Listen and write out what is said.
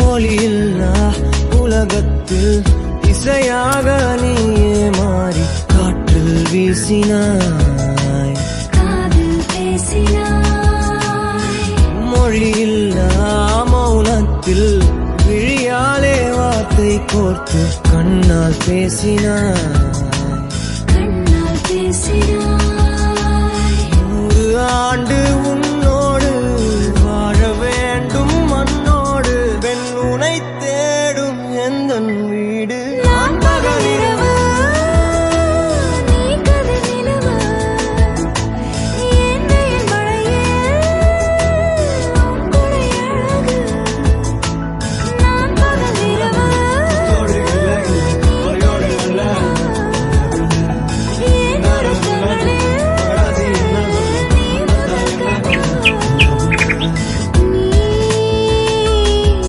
ஒளியில்லா உலகத்தில் இசையாக நீயே மாறி காற்றில் வீசினாய், காதில் பேசினாய். மொழியில்லா மௌனத்தில் விழியாலே வார்த்தை கோர்த்து கண்ணால் பேசினாய், கண்ணால் பேசினாய். 100 ஆண்டு